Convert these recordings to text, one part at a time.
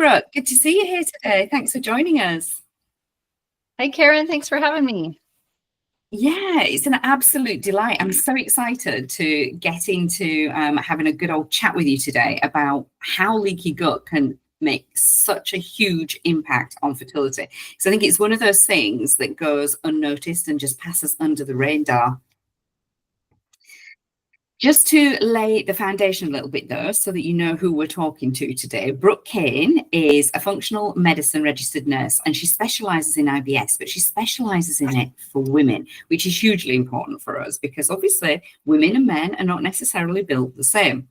Brooke. Good to see you here today. Thanks for joining us. Hi, Karen. Thanks for having me. Yeah, it's an absolute delight. I'm so excited to get into having a good old chat with you today about how leaky gut can make such a huge impact on fertility. So I think it's one of those things that goes unnoticed and just passes under the radar. Just to lay the foundation a little bit though, so that you know who we're talking to today, Brooke Kane is a functional medicine registered nurse and she specialises in IBS, but she specialises in it for women, which is hugely important for us because obviously women and men are not necessarily built the same.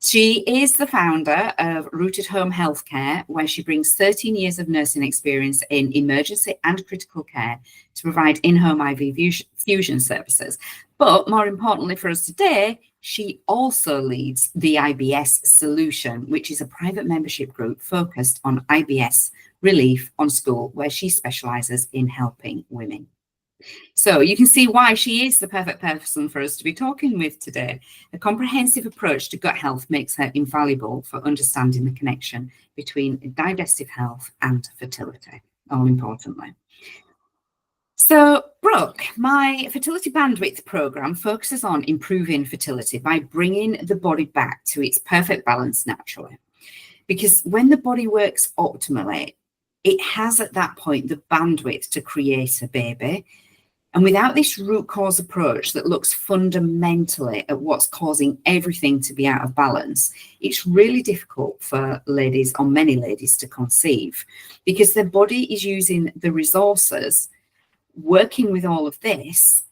She is the founder of Rooted Home Healthcare, where she brings 13 years of nursing experience in emergency and critical care to provide in-home IV fusion services. But more importantly for us today, she also leads the IBS Solution, which is a private membership group focused on IBS relief on school, where she specialises in helping women. So you can see why she is the perfect person for us to be talking with today. A comprehensive approach to gut health makes her invaluable for understanding the connection between digestive health and fertility, all importantly. So, Brooke, my fertility bandwidth program focuses on improving fertility by bringing the body back to its perfect balance naturally. Because when the body works optimally, it has at that point the bandwidth to create a baby. And without this root cause approach that looks fundamentally at what's causing everything to be out of balance, it's really difficult for ladies, or many ladies, to conceive because their body is using the resources, working with all of this,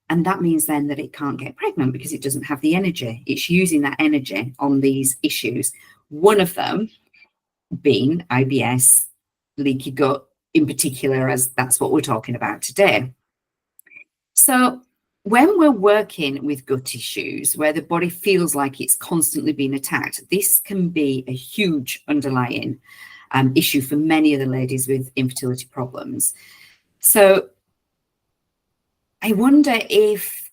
and that means then that it can't get pregnant because it doesn't have the energy. It's using that energy on these issues. One of them being IBS, leaky gut in particular, as that's what we're talking about today. So when we're working with gut issues where the body feels like it's constantly being attacked, this can be a huge underlying issue for many of the ladies with infertility problems. So I wonder if,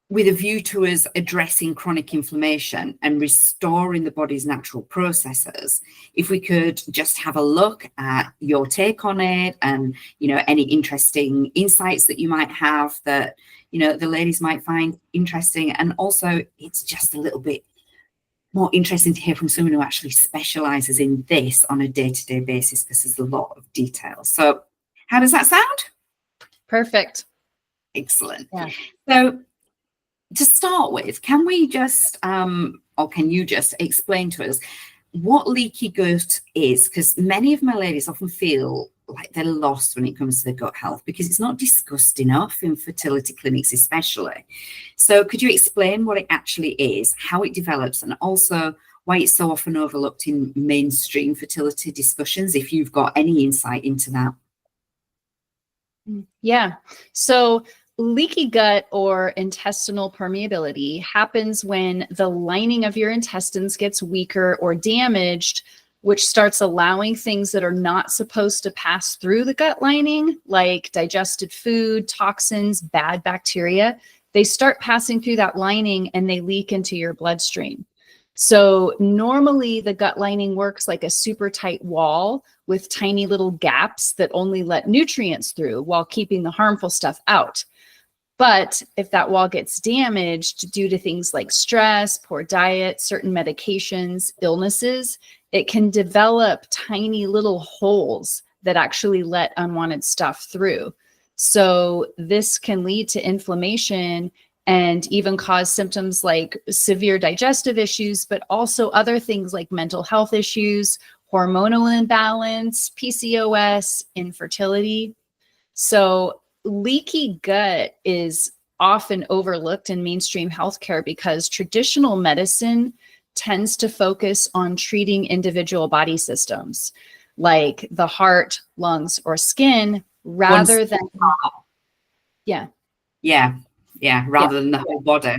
with a view to us addressing chronic inflammation and restoring the body's natural processes, if we could just have a look at your take on it and, you know, any interesting insights that you might have that, you know, the ladies might find interesting. And also it's just a little bit more interesting to hear from someone who actually specializes in this on a day-to-day basis because there's a lot of detail. So how does that sound? Perfect. Excellent. Yeah. So to start with, can we just, or can you just explain to us what leaky gut is? Because many of my ladies often feel like they're lost when it comes to their gut health because it's not discussed enough in fertility clinics especially. So could you explain what it actually is, how it develops, and also why it's so often overlooked in mainstream fertility discussions, if you've got any insight into that? Yeah. So leaky gut or intestinal permeability happens when the lining of your intestines gets weaker or damaged, which starts allowing things that are not supposed to pass through the gut lining, like digested food, toxins, bad bacteria. They start passing through that lining and they leak into your bloodstream. So normally the gut lining works like a super tight wall with tiny little gaps that only let nutrients through while keeping the harmful stuff out. But if that wall gets damaged due to things like stress, poor diet, certain medications, illnesses, it can develop tiny little holes that actually let unwanted stuff through. So this can lead to inflammation and even cause symptoms like severe digestive issues, but also other things like mental health issues, hormonal imbalance, PCOS, infertility. So leaky gut is often overlooked in mainstream healthcare because traditional medicine tends to focus on treating individual body systems like the heart, lungs, or skin rather than rather than the whole body.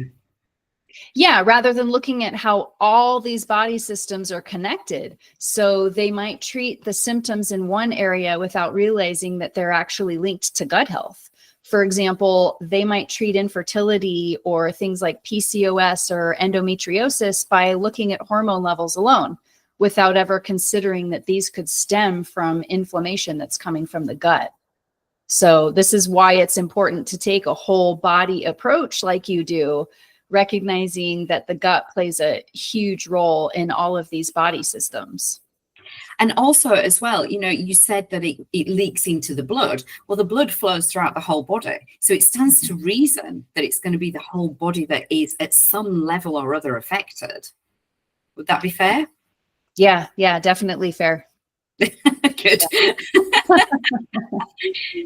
Yeah, rather than looking at how all these body systems are connected. So they might treat the symptoms in one area without realizing that they're actually linked to gut health. For example, they might treat infertility or things like PCOS or endometriosis by looking at hormone levels alone. without ever considering that these could stem from inflammation that's coming from the gut. So this is why it's important to take a whole body approach like you do, recognizing that the gut plays a huge role in all of these body systems. And also as well, you said that it leaks into the blood. Well, the blood flows throughout the whole body. So it stands to reason that it's going to be the whole body that is at some level or other affected. Would that be fair? Yeah, definitely fair. Good.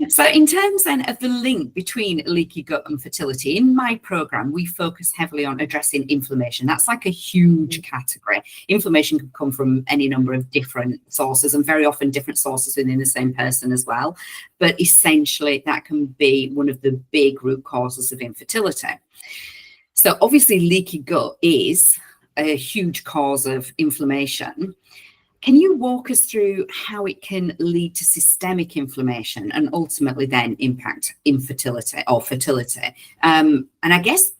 So in terms then of the link between leaky gut and fertility, in my program, we focus heavily on addressing inflammation. That's like a huge category. Inflammation can come from any number of different sources, and very often different sources within the same person as well. But essentially, that can be one of the big root causes of infertility. So obviously, leaky gut is a huge cause of inflammation. Can you walk us through how it can lead to systemic inflammation and ultimately then impact infertility or fertility? And I guess,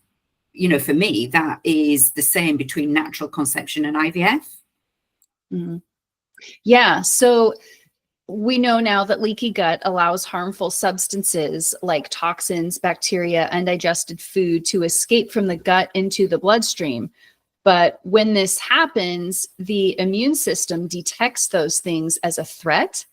for me, that is the same between natural conception and IVF. Mm-hmm. Yeah. So we know now that leaky gut allows harmful substances like toxins, bacteria, undigested food to escape from the gut into the bloodstream. But when this happens, the immune system detects those things as a threat,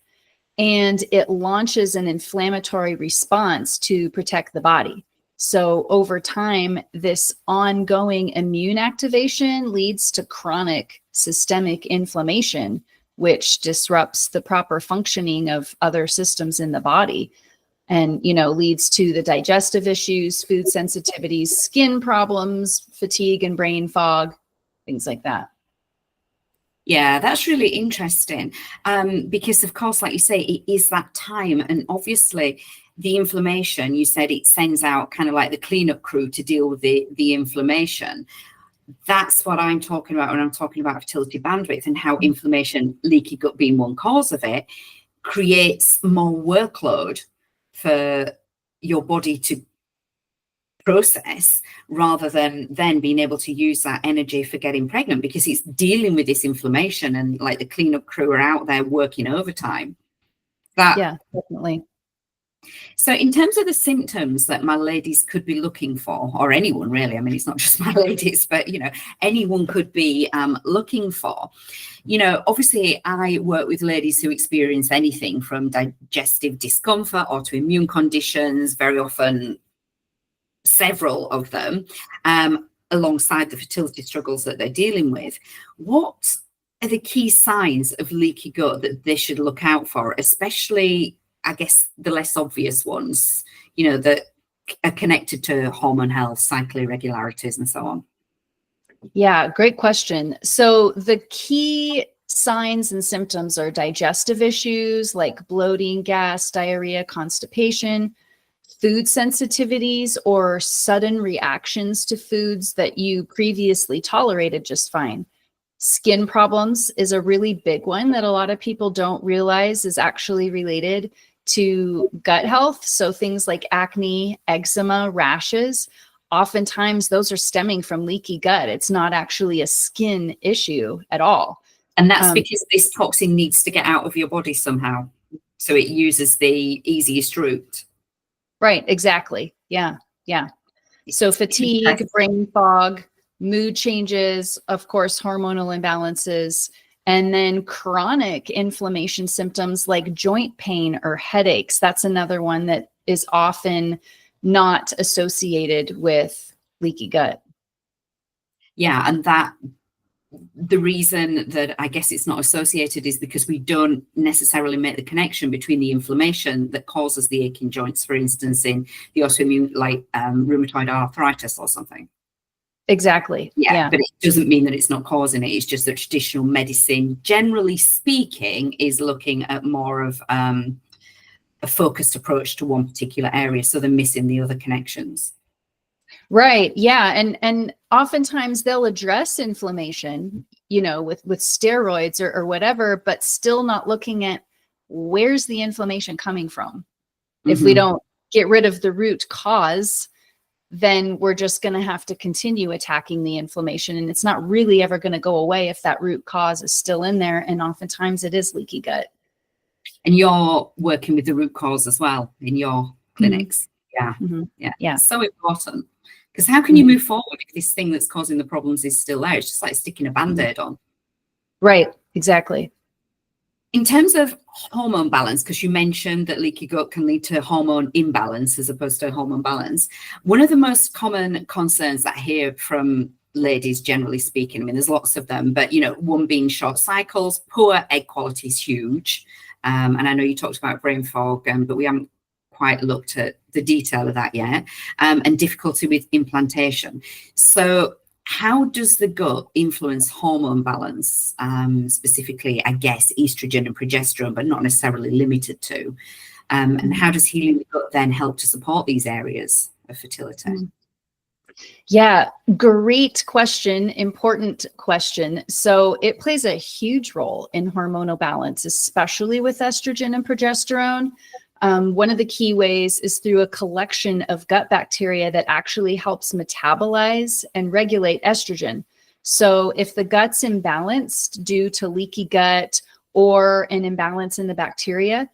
and it launches an inflammatory response to protect the body. So over time, this ongoing immune activation leads to chronic systemic inflammation, which disrupts the proper functioning of other systems in the body. And, leads to the digestive issues, food sensitivities, skin problems, fatigue and brain fog, things like that. Yeah, that's really interesting. Because of course, like you say, it is that time. And obviously the inflammation, you said it sends out kind of like the cleanup crew to deal with the inflammation. That's what I'm talking about when I'm talking about fertility bandwidth, and how inflammation, leaky gut being one cause of it, creates more workload for your body to process, rather than then being able to use that energy for getting pregnant, because it's dealing with this inflammation, and like the cleanup crew are out there working overtime. Yeah, definitely. So in terms of the symptoms that my ladies could be looking for, or anyone really, I mean, it's not just my ladies, but, anyone could be looking for, obviously I work with ladies who experience anything from digestive discomfort, autoimmune conditions, very often several of them, alongside the fertility struggles that they're dealing with. What are the key signs of leaky gut that they should look out for, especially, I guess, the less obvious ones, that are connected to hormone health, cycle irregularities, and so on? Yeah, great question. So the key signs and symptoms are digestive issues like bloating, gas, diarrhea, constipation, food sensitivities or sudden reactions to foods that you previously tolerated just fine. Skin problems is a really big one that a lot of people don't realize is actually related to gut health. So things like acne, eczema, rashes, oftentimes those are stemming from leaky gut. It's not actually a skin issue at all. And that's because this toxin needs to get out of your body somehow. So it uses the easiest route. Right, exactly. Yeah. So fatigue, brain fog, mood changes, of course, hormonal imbalances, and then chronic inflammation symptoms like joint pain or headaches. That's another one that is often not associated with leaky gut. Yeah, and the reason that I guess it's not associated is because we don't necessarily make the connection between the inflammation that causes the aching joints, for instance, in the autoimmune, like rheumatoid arthritis or something. Exactly. Yeah. But it doesn't mean that it's not causing it. It's just that traditional medicine, generally speaking, is looking at more of a focused approach to one particular area. So they're missing the other connections. Right. Yeah. And oftentimes they'll address inflammation, with steroids or whatever, but still not looking at where's the inflammation coming from. If we don't get rid of the root cause, then we're just going to have to continue attacking the inflammation. And it's not really ever going to go away if that root cause is still in there. And oftentimes it is leaky gut. And you're working with the root cause as well in your clinics. Yeah. So important. Because how can you move forward if this thing that's causing the problems is still there? It's just like sticking a Band-Aid on. Right, exactly. In terms of hormone balance, because you mentioned that leaky gut can lead to hormone imbalance as opposed to hormone balance, one of the most common concerns that I hear from ladies, generally speaking, I mean, there's lots of them, but, you know, one being short cycles, poor egg quality is huge. And I know you talked about brain fog, but we haven't quite looked at the detail of that yet, and difficulty with implantation. So how does the gut influence hormone balance, specifically, I guess, estrogen and progesterone, but not necessarily limited to? And how does healing the gut then help to support these areas of fertility? Yeah, great question. Important question. So it plays a huge role in hormonal balance, especially with estrogen and progesterone. One of the key ways is through a collection of gut bacteria that actually helps metabolize and regulate estrogen. So if the gut's imbalanced due to leaky gut or an imbalance in the bacteria,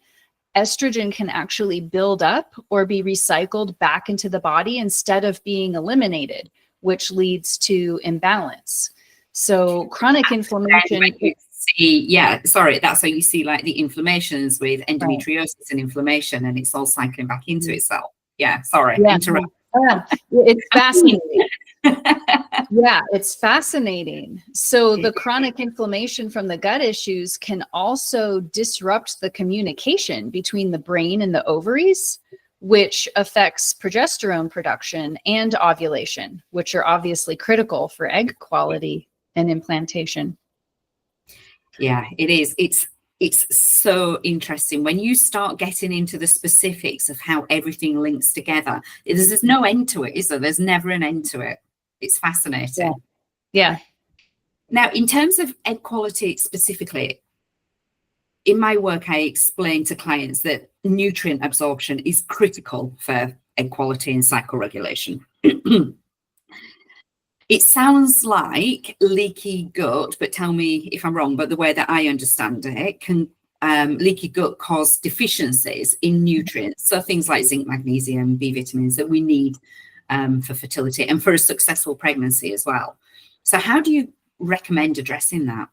estrogen can actually build up or be recycled back into the body instead of being eliminated, which leads to imbalance. So chronic inflammation. That's how you see like the inflammations with endometriosis and inflammation, and it's all cycling back into itself. Interrupt. It's fascinating. Yeah, it's fascinating. So the chronic inflammation from the gut issues can also disrupt the communication between the brain and the ovaries, which affects progesterone production and ovulation, which are obviously critical for egg quality and implantation. Yeah, it is. It's so interesting when you start getting into the specifics of how everything links together. There's no end to it, is there? There's never an end to it. It's fascinating. Yeah. Now, in terms of egg quality specifically, in my work, I explain to clients that nutrient absorption is critical for egg quality and cycle regulation. It sounds like leaky gut, but tell me if I'm wrong, but the way that I understand it, can leaky gut cause deficiencies in nutrients. So things like zinc, magnesium, B vitamins that we need for fertility and for a successful pregnancy as well. So how do you recommend addressing that?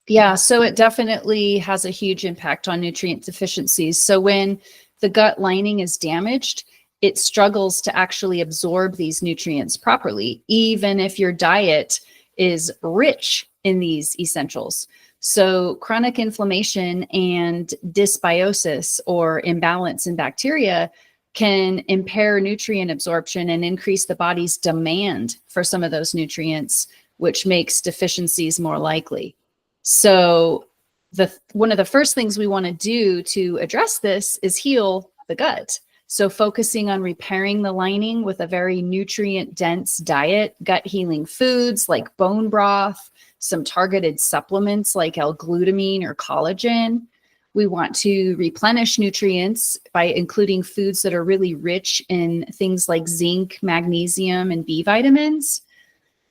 Yeah, so it definitely has a huge impact on nutrient deficiencies. So when the gut lining is damaged, it struggles to actually absorb these nutrients properly, even if your diet is rich in these essentials. So chronic inflammation and dysbiosis or imbalance in bacteria can impair nutrient absorption and increase the body's demand for some of those nutrients, which makes deficiencies more likely. So one of the first things we want to do to address this is heal the gut. So focusing on repairing the lining with a very nutrient-dense diet, gut-healing foods like bone broth, some targeted supplements like L-glutamine or collagen. We want to replenish nutrients by including foods that are really rich in things like zinc, magnesium, and B vitamins.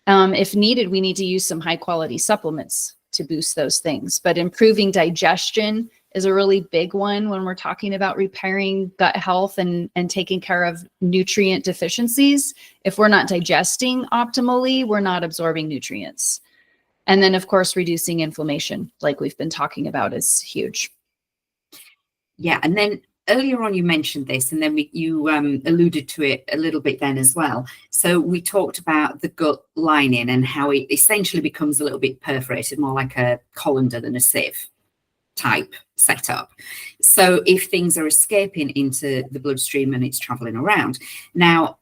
If needed, we need to use some high-quality supplements to boost those things. But improving digestion is a really big one when we're talking about repairing gut health and taking care of nutrient deficiencies. If we're not digesting optimally, we're not absorbing nutrients. And then, of course, reducing inflammation, like we've been talking about, is huge. Yeah, and then earlier on you mentioned this, and then you alluded to it a little bit then as well. So we talked about the gut lining and how it essentially becomes a little bit perforated, more like a colander than a sieve type setup. So if things are escaping into the bloodstream and it's traveling around. Now,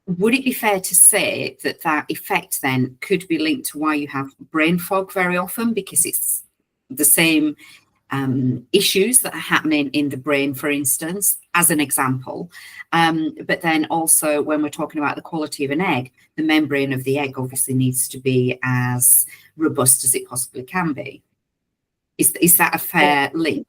would it be fair to say that that effect then could be linked to why you have brain fog very often, because it's the same issues that are happening in the brain, for instance, as an example. But then also when we're talking about the quality of an egg, the membrane of the egg obviously needs to be as robust as it possibly can be. Is that a fair link?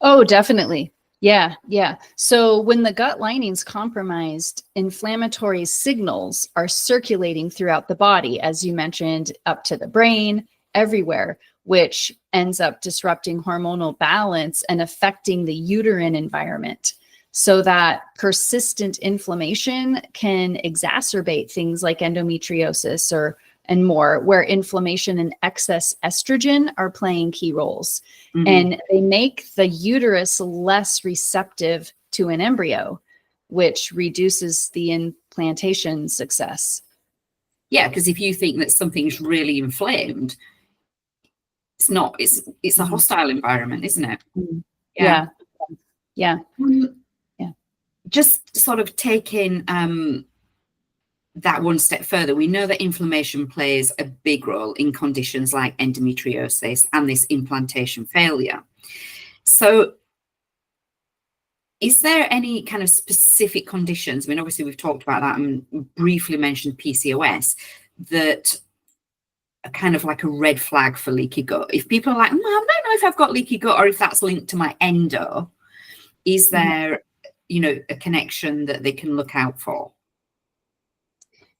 Oh, definitely. Yeah, yeah. So when the gut lining's compromised, inflammatory signals are circulating throughout the body, as you mentioned, up to the brain, everywhere, which ends up disrupting hormonal balance and affecting the uterine environment. So that persistent inflammation can exacerbate things like endometriosis and more, where inflammation and excess estrogen are playing key roles. Mhm. And they make the uterus less receptive to an embryo, which reduces the implantation success. Yeah, because if you think that something's really inflamed, it's not. It's a hostile environment, isn't it? Mhm. Yeah. Yeah. Um, Yeah. Just sort of taking that one step further, we know that inflammation plays a big role in conditions like endometriosis and this implantation failure. So is there any kind of specific conditions? I mean, obviously we've talked about that and briefly mentioned PCOS, that are kind of like a red flag for leaky gut. If people are like, I don't know if I've got leaky gut or if that's linked to my endo, is there, a connection that they can look out for?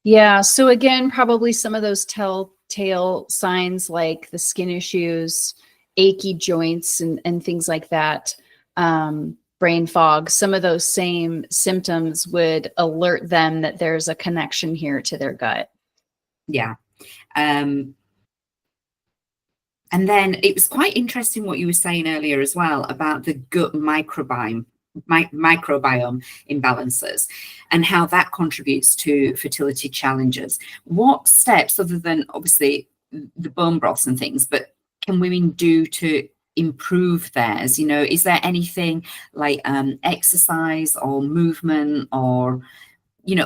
Yeah. So again, probably some of those telltale signs like the skin issues, achy joints and things like that, brain fog, some of those same symptoms would alert them that there's a connection here to their gut. Yeah. And then it was quite interesting what you were saying earlier as well about the gut microbiome imbalances and how that contributes to fertility challenges. What steps, other than obviously the bone broths and things, but can women do to improve theirs? Is there anything like exercise or movement or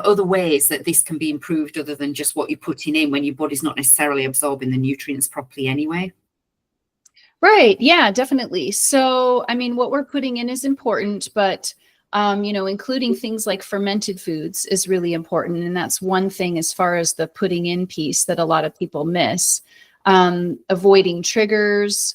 other ways that this can be improved other than just what you're putting in when your body's not necessarily absorbing the nutrients properly anyway? Right. Yeah, definitely. So, I mean, what we're putting in is important, but, including things like fermented foods is really important. And that's one thing as far as the putting in piece that a lot of people miss. Avoiding triggers,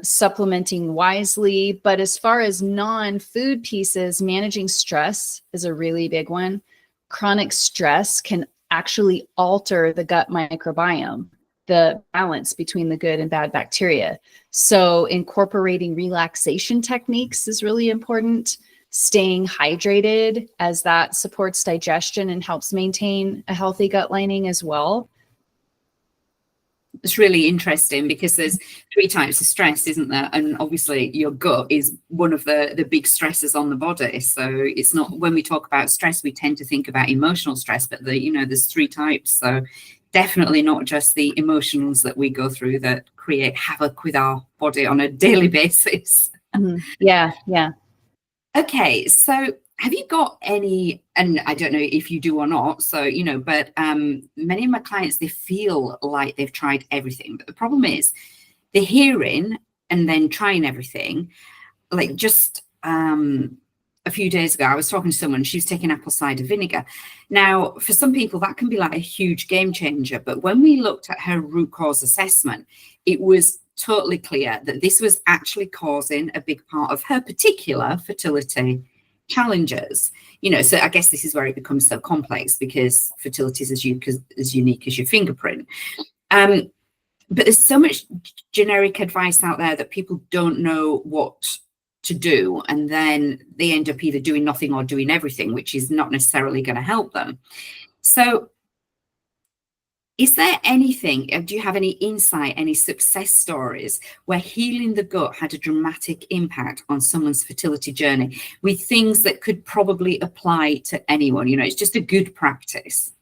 supplementing wisely. But as far as non-food pieces, managing stress is a really big one. Chronic stress can actually alter the gut microbiome, the balance between the good and bad bacteria. So incorporating relaxation techniques is really important. Staying hydrated, as that supports digestion and helps maintain a healthy gut lining as well. It's really interesting because there's 3 types of stress, isn't there? And obviously your gut is one of the big stresses on the body. So it's not, when we talk about stress, we tend to think about emotional stress, but there's 3 types. So definitely not just the emotions that we go through that create havoc with our body on a daily basis. Mm-hmm. Yeah. Okay, so have you got any, and I don't know if you do or not, so, but many of my clients, they feel like they've tried everything. But the problem is they're hearing and then trying everything. Like just a few days ago, I was talking to someone, she was taking apple cider vinegar. Now, for some people, that can be like a huge game changer. But when we looked at her root cause assessment, it was totally clear that this was actually causing a big part of her particular fertility challenges. So I guess this is where it becomes so complex, because fertility is as unique as your fingerprint. But there's so much generic advice out there that people don't know what to do, and then they end up either doing nothing or doing everything, which is not necessarily going to help them. So is there anything, do you have any insight, any success stories where healing the gut had a dramatic impact on someone's fertility journey, with things that could probably apply to anyone? It's just a good practice.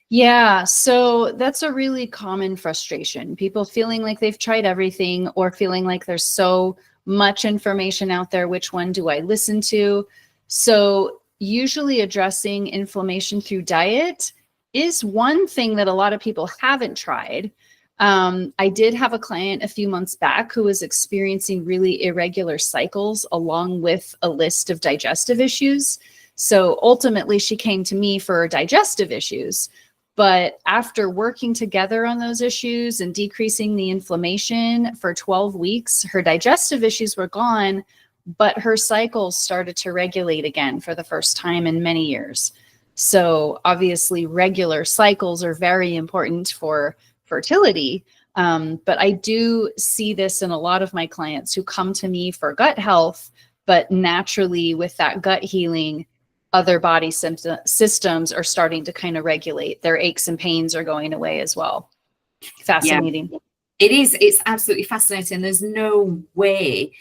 Yeah, so that's a really common frustration. People feeling like they've tried everything, or feeling like there's so much information out there. Which one do I listen to? So usually addressing inflammation through diet is one thing that a lot of people haven't tried. I did have a client a few months back who was experiencing really irregular cycles along with a list of digestive issues. So ultimately she came to me for digestive issues. But after working together on those issues and decreasing the inflammation for 12 weeks, her digestive issues were gone, but her cycles started to regulate again for the first time in many years. So obviously regular cycles are very important for fertility. But I do see this in a lot of my clients who come to me for gut health, but naturally with that gut healing, other body systems are starting to kind of regulate. Their aches and pains are going away as well. Fascinating. Yeah, it is. It's absolutely fascinating. There's no way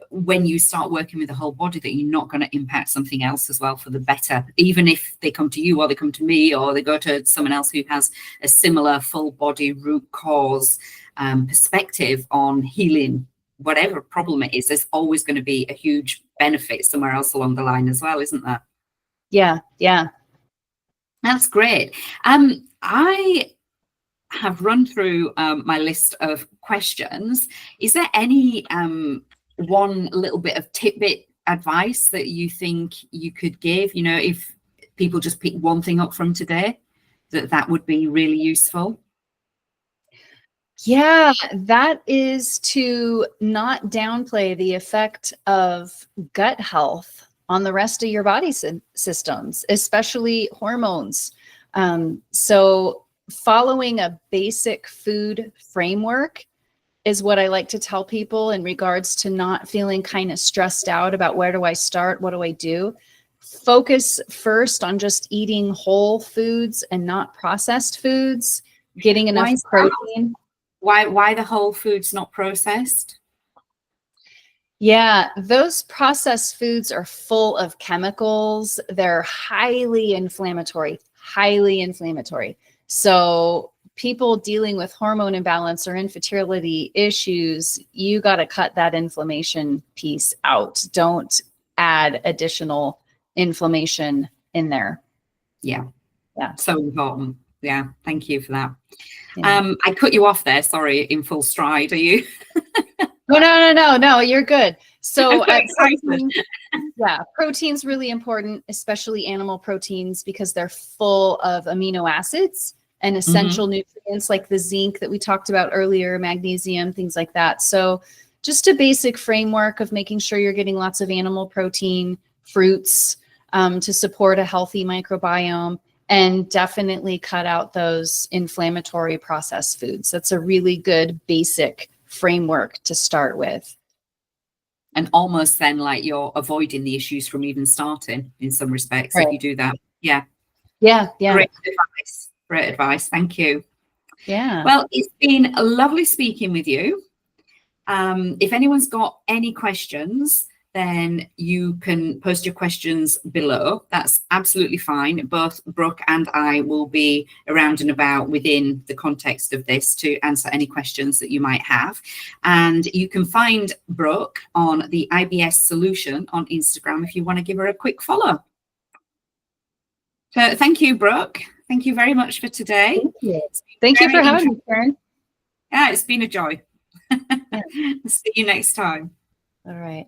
when you start working with the whole body that you're not going to impact something else as well for the better, even if they come to you or they come to me or they go to someone else who has a similar full body root cause perspective on healing whatever problem it is. There's always going to be a huge benefit somewhere else along the line as well, isn't there? Yeah, yeah. That's great. I have run through my list of questions. Is there any one little bit of tidbit advice that you think you could give, you know, if people just pick one thing up from today, that would be really useful? Yeah, that is to not downplay the effect of gut health on the rest of your body systems, especially hormones. So following a basic food framework is what I like to tell people in regards to not feeling kind of stressed out about where do I start, what do I do? Focus first on just eating whole foods and not processed foods, getting enough protein. Why the whole foods, not processed? Yeah, those processed foods are full of chemicals. They're highly inflammatory, highly inflammatory. So people dealing with hormone imbalance or infertility issues, you got to cut that inflammation piece out. Don't add additional inflammation in there. Yeah. Yeah. So important. Yeah. Thank you for that. Yeah. I cut you off there. Sorry, in full stride. Are you? No, you're good. So protein, yeah, protein's really important, especially animal proteins, because they're full of amino acids and essential nutrients like the zinc that we talked about earlier, magnesium, things like that. So just a basic framework of making sure you're getting lots of animal protein, fruits to support a healthy microbiome, and definitely cut out those inflammatory processed foods. That's a really good basic framework to start with. And almost then like you're avoiding the issues from even starting in some respects, Right. if you do that. Yeah. Yeah. Great advice. Great advice. Thank you. Yeah. Well, it's been lovely speaking with you. If anyone's got any questions, then you can post your questions below. That's absolutely fine. Both Brooke and I will be around and about within the context of this to answer any questions that you might have. And you can find Brooke on the IBS Solution on Instagram if you want to give her a quick follow. So thank you, Brooke. Thank you very much for today. Thank you for having me, Karen. Yeah, it's been a joy. See you next time. All right.